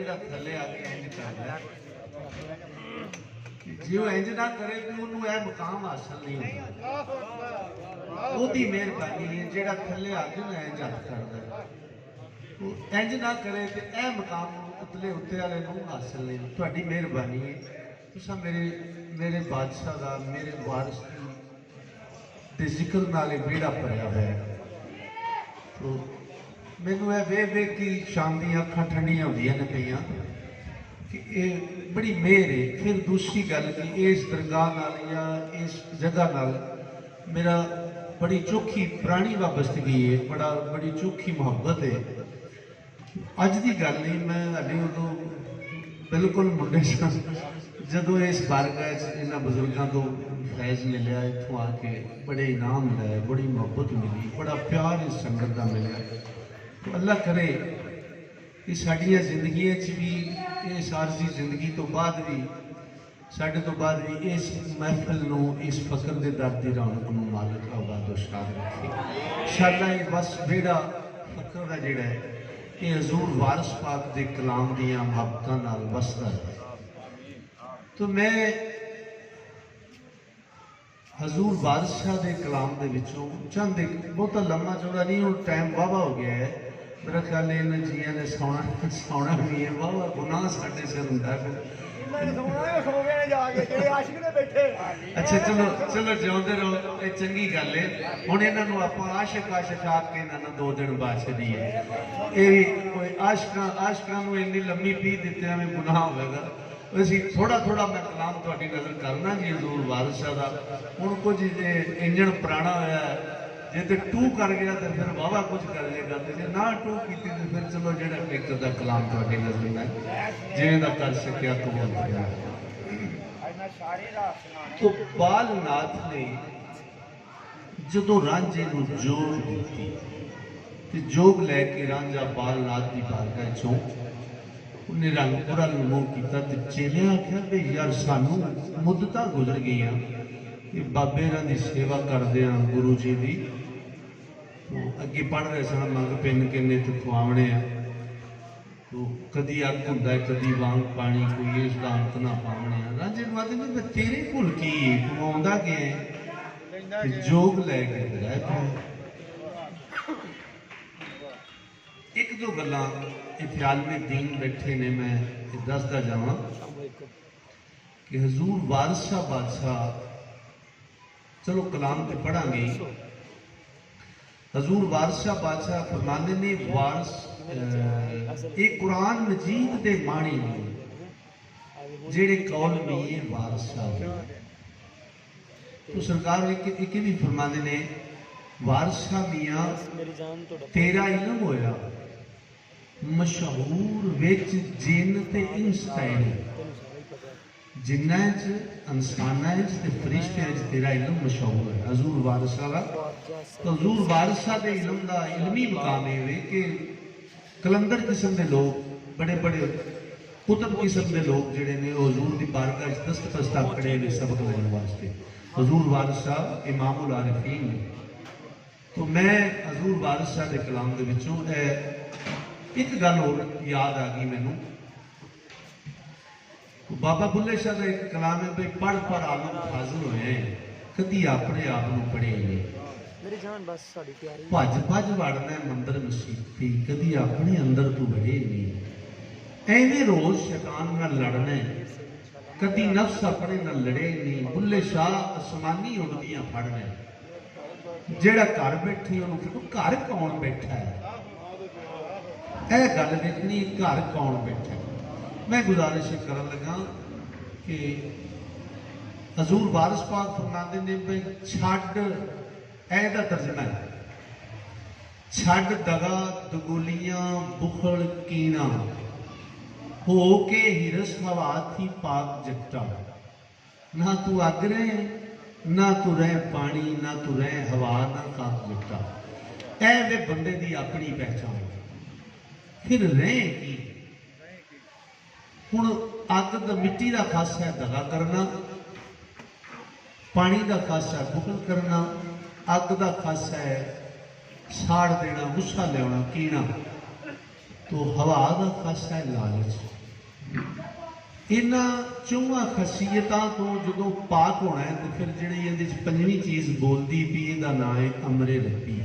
ਜਿਹੜਾ ਥੱਲੇ ਆ ਕੇ ਇੰਜ ਕਰਦਾ, ਜੇ ਉਹ ਇੰਜ ਨਾ ਕਰੇ ਤੇ ਉਹਨੂੰ ਇਹ ਮੁਕਾਮ ਹਾਸਲ ਨਹੀਂ ਹੁੰਦਾ। ਉਹਦੀ ਮਿਹਰਬਾਨੀ ਹੈ ਜਿਹੜਾ ਥੱਲੇ ਆ ਕੇ ਨਾ ਇੰਜ ਹੱਥ ਕਰਦਾ, ਉਹ ਇੰਜ ਨਾ ਕਰੇ ਤੇ ਇਹ ਮੁਕਾਮ ਉਤਲੇ ਉੱਤੇ ਵਾਲੇ ਨੂੰ ਹਾਸਲ ਨਹੀਂ। ਤੁਹਾਡੀ ਮਿਹਰਬਾਨੀ ਹੈ, ਤੁਸੀਂ ਮੇਰੇ ਬਾਦਸ਼ਾਹ ਦਾ, ਮੇਰੇ ਵਾਰਿਸ ਦੇ ਜ਼ਿਕਰ ਨਾਲ ਇਹ ਵਿਹੜਾ ਭਰਿਆ ਹੋਇਆ। ਤੋ ਮੈਨੂੰ ਇਹ ਵੇਖ ਕੇ ਸ਼ਾਮ ਦੀਆਂ ਅੱਖਾਂ ਠੰਡੀਆਂ ਹੁੰਦੀਆਂ ਨੇ ਪਈਆਂ कि ये बड़ी मेहर है। फिर दूसरी गल कि इस दरगाह नाल या इस जगह नाल मेरा बड़ी चोखी पुरानी वाबस्तगी है, बड़ी चोखी मुहब्बत है। अज की गल नहीं, मैं अभी उदों बिल्कुल मुंडे जदों इस बारगाह इन्होंने बजुर्गों को फैज़ मिले, इतों आके बड़े इनाम मिले, बड़ी मुहब्बत मिली, बड़ा प्यार इस संगत का मिले। तो अल्लाह करे कि साड़ियाँ जिंदगियां भी, इस आरजी जिंदगी तो बाद भी, साढ़े तो बाद भी इस महफिल नूं, इस फकर के दर की रौनक नूं मालिक आबाद शाद रखे। साडा ये बस बेड़ा फकर का जिहड़ा है ये हजूर वारिस पाक के कलाम दियां मुहब्बतां नाल वसदा है। तो मैं हजूर वारिस शाह के कलाम के विचों चंद एक बहुता लम्मा चौड़ा नहीं, हुण टाइम वाहवा हो गया है, मेरा ख्याल है इन जिया ने सौना भी है, वाह गुनाह साढ़े सिर होंदा है। अच्छा चलो चलो जिउंदे रहो, ये चंगी गल है। हुण इन्हां नूं आपां आशिक आशिक आख के इन्हां नूं 2 दिन बाद छड्डीए, ये कोई आशिकां नूं इन्नी लम्मी पी दित्ते में गुनाह होवेगा। असीं थोड़ा थोड़ा मैं कलाम तुहाडी नज़र करना जी हजूर वारिस शाह दा। हुण कुछ इंजन पुराना होया जे तो टू कर गया तो फिर वाहवा कुछ कर लेगा, तो जे ना टू की तो फिर चलो जो एक का कलाम थोड़ी नजर में जिवें दा कर सकिया कबूल किया। तो बालनाथ ने जदों रांझे नूं जोग दित्ती ते जोग लैके रांझा बालनाथ की बारगाह चों उन्हें रंगपुरा मुंह किया। तो चेले आख्या भी यार सानू मुद्दतां गुजर गई, बाबे इन्हां दी सेवा करदे आ गुरु जी दी, अगे पढ़ रहे सन मंग पिन के नित खुआवने, तो कदी अग हुंदा कदी वांग पानी, कोई इस दा अंत ना पावने। रांझे नूं आखदे ने तेरे भुल की कमाउंदा कि जोग लैके रह पिया। एक दो गल्लां इत्थे आलमे दीन बैठे ने मैं दसदा जावां कि हजूर वारिस शाह बादशाह, चलो कलाम तो पढ़ांगे। हजूर वारिस शाह बादशाह फरमाते ने वारिस एक कुरान मजीद के माणी जेड़े कौल मिये वारिस शाह, तो सरकार एक भी फरमाते ने वारिस शाह मियां तेरा इलम होया मशहूर विच जिन ते इंसान, जिन्ना च इंसाना ते फरिश्ते तेरा इलम मशहूर है। हजूर वारिस शाह तो हजूर वारिस शाह के इलम का इलमी मुकाम है कि कलंदर किस्म के लोग, बड़े बड़े कुतब किस्म के लोग जोड़े ने हजूर की बारगाह दस्त दस्ता खड़े ने सबक लेने वास्ते। हजूर वारिस शाह इमामुल आरिफीन ने। तो मैं हजूर वारिस शाह के कलाम के विचों एक गल होर याद आ गई मैनू, बाबा बुल्ले शाह का एक कलाम है भाई पढ़ पढ़ आलम फाजिल होए, कदी अपने आप को पढ़े नहीं, भज भज वड़ना मंदिर मसीती, कदी अपने अंदर तू बढ़े नहीं। एवें रोज शैतान नाल लड़ना, कदी नफ्स अपने नाल लड़े नहीं। बुल्ले शाह आसमानी उड़दियां फड़ना, जेड़ा घर बैठे उन्होंने घर कौन बैठा है, यह गल देखनी घर कौन बैठा है। मैं गुजारिश कर लगा कि हजूर वारिस पाक फरमाते ने भाई छड्ड, ऐदा तर्जमा है छड्ड दगा दगोलियां बुखल कीना, हो के हिरस हवा थी पाक जट्टा, ना तू अग रहे ना तू रह पानी, ना तू रह हवा, ना पाक जट्टा। ऐ वे बंदे दी अपनी पहचान। फिर रहे की हुण अग दा मिट्टी का खासा है दगा करना, पानी का खासा है बुखल करना, अग का खासा है साड़ देना, गुस्सा लिया कीना। तो हवा का खासा है लालच। इन्हां चौहां खसीयतां तो जो पाक होना है तो फिर जी ये पंजवीं चीज़ बोलती भी इहदा नाम है अमरे रब्बी।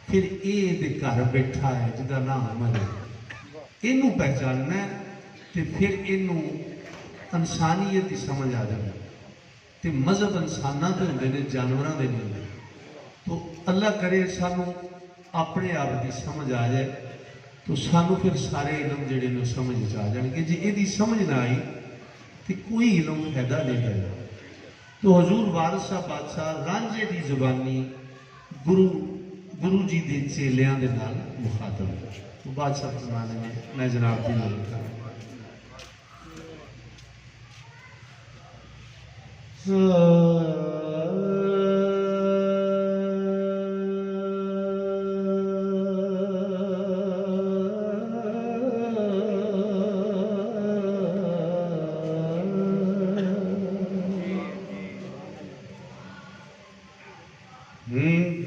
फिर ये घर बैठा है जिसका नाम अमर है, इनू पहचानना है तो फिर इनू इंसानियत की समझ आ जाए। तो मजहब इंसाना के होंगे ने, जानवरों के नहीं होंगे। तो अल्लाह करे सानू अपने आप की समझ आ जाए तो सानू फिर सारे इलम जोड़े ने समझ आ जाएंगे। जे यदि समझ ना आई तो कोई इलम फायदा नहीं है। तो हजूर वारिस साहब बादशाह रांझे की जुबानी गुरु गुरु जी के चेलियां के नाल मुखातब। तो बादशाह फरमाने में मैं जनाब की मदद करूँ।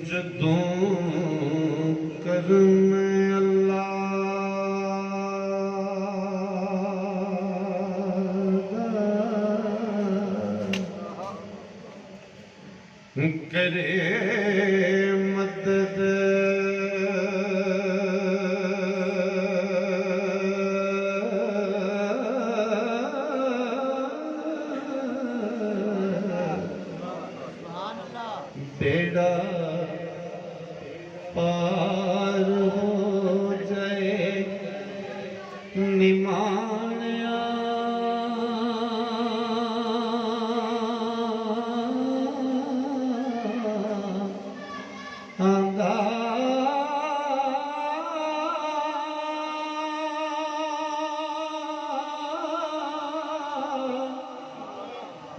जदों करम अल्लाह करे मदद बेड़ा पार हो जाए निमाणिया आंदा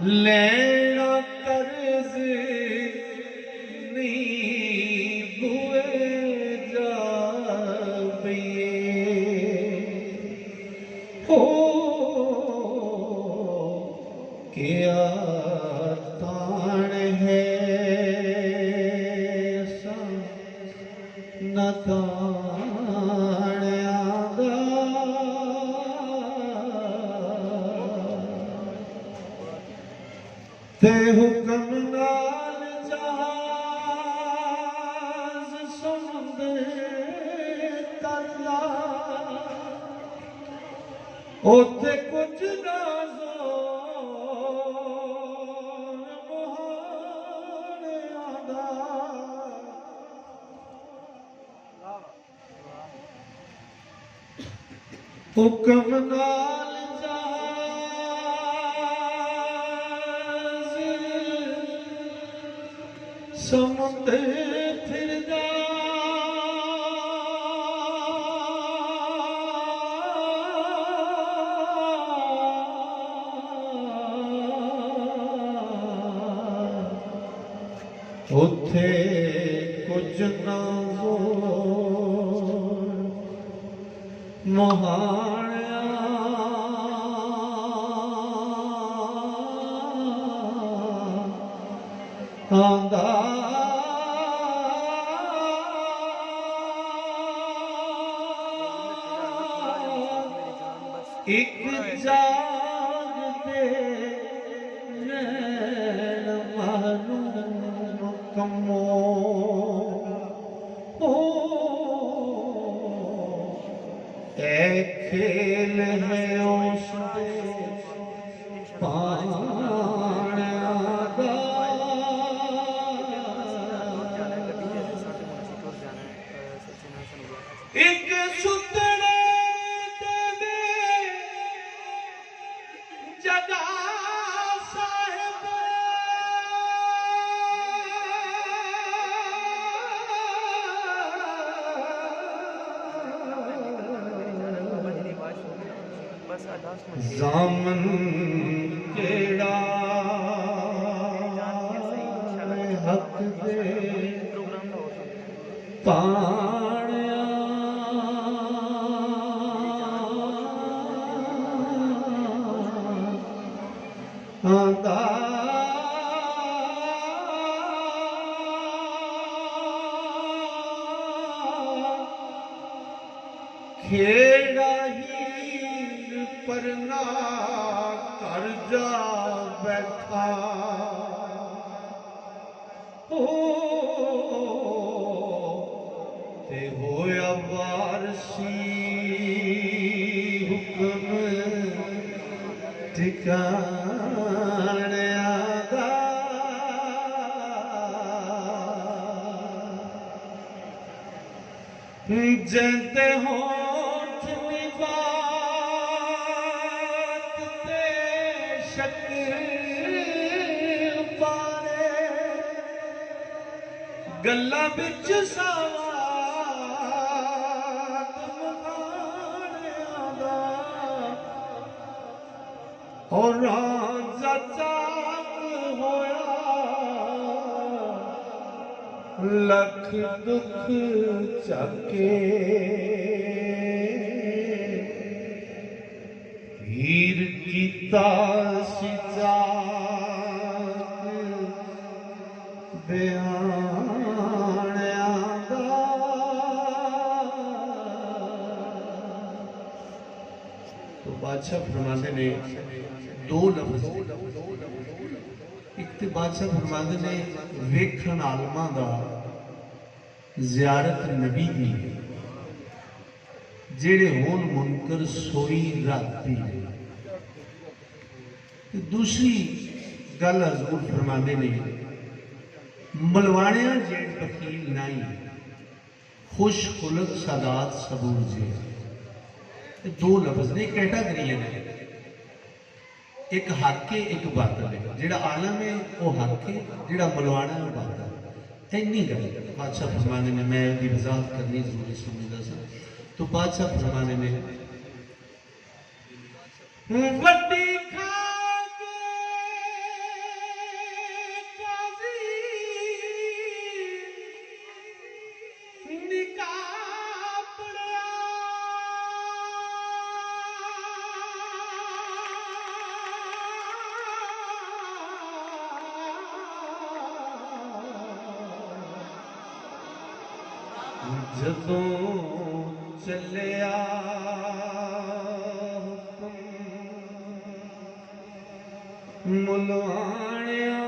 लेना कर्ज नहीं बुए जा हो क्या ताण है न ताण आदा ते हुक्म नाल जहाज समुंदर तरला ओथे कुछ ना जोर मोहान आदा हुक्म नाल समुंदर फिरदा उथे कुछ ना जोर मोहाणिया आंदा एक जागते नैन मालूम कमो ओ ए खेल है उसदे पाणिया दा एक सुतड़े जगा साहिब जामन केड़ा हक दे पाणिया आंदा खेड़ा हीर परना कर जा बैठा ओ ते होया वारसी हुक्म ठिकाने आदा जंते होठ निबात ते शक्ल पारे गल्ला बिच सवाद मखाणियां दा और रांझा चाक होया लख दुख चके हीर कीता सिजाक बयानियां दा तो बादशाह फरमाते ने दो लफ्ज एक तो बादशाह फरमाते ने वेखण आलमा दा जियारत नबी दी जेड़े होन मुनकर सोई राती दूसरी गल हजूर फरमाते ने मलवाणिया जेड़ वकील नहीं खुश खुलक सादात सबूर जे दो लफ्ज ने कैटागरी ने एक हक है एक बातल है जेड़ा आलम है वो हक है जेड़ा मलवाना है वो बातल इन्नी गल बादशाह फरमाने में मैं उसकी वजाहत करनी जरूरी समझता सा तो बादशाह फरमाने में वड्डी जदों चलिया हुक्म मुलवाणिया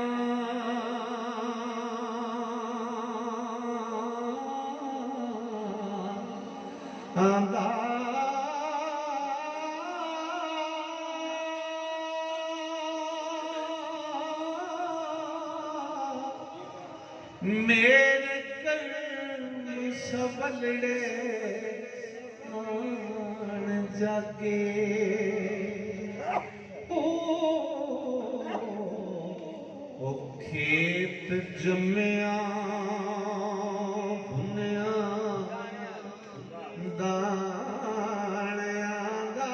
आंदा मेरे सबलड़े आन जागे ओ खेत जम्मिया भुनिया दाणियां दा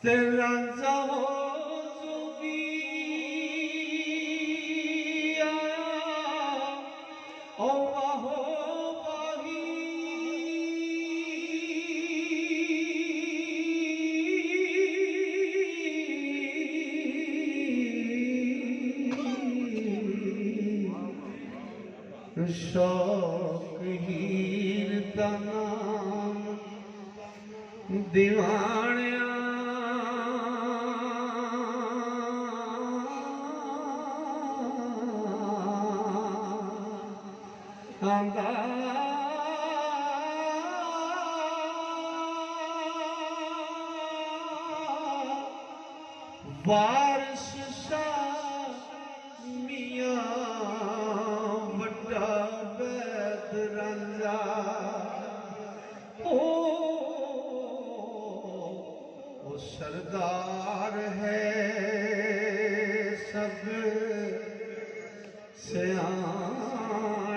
ते रांझा हो शौक हीर का नाम दीवानिया आंदा वारिस शाह मियां सरदार है सब सयाना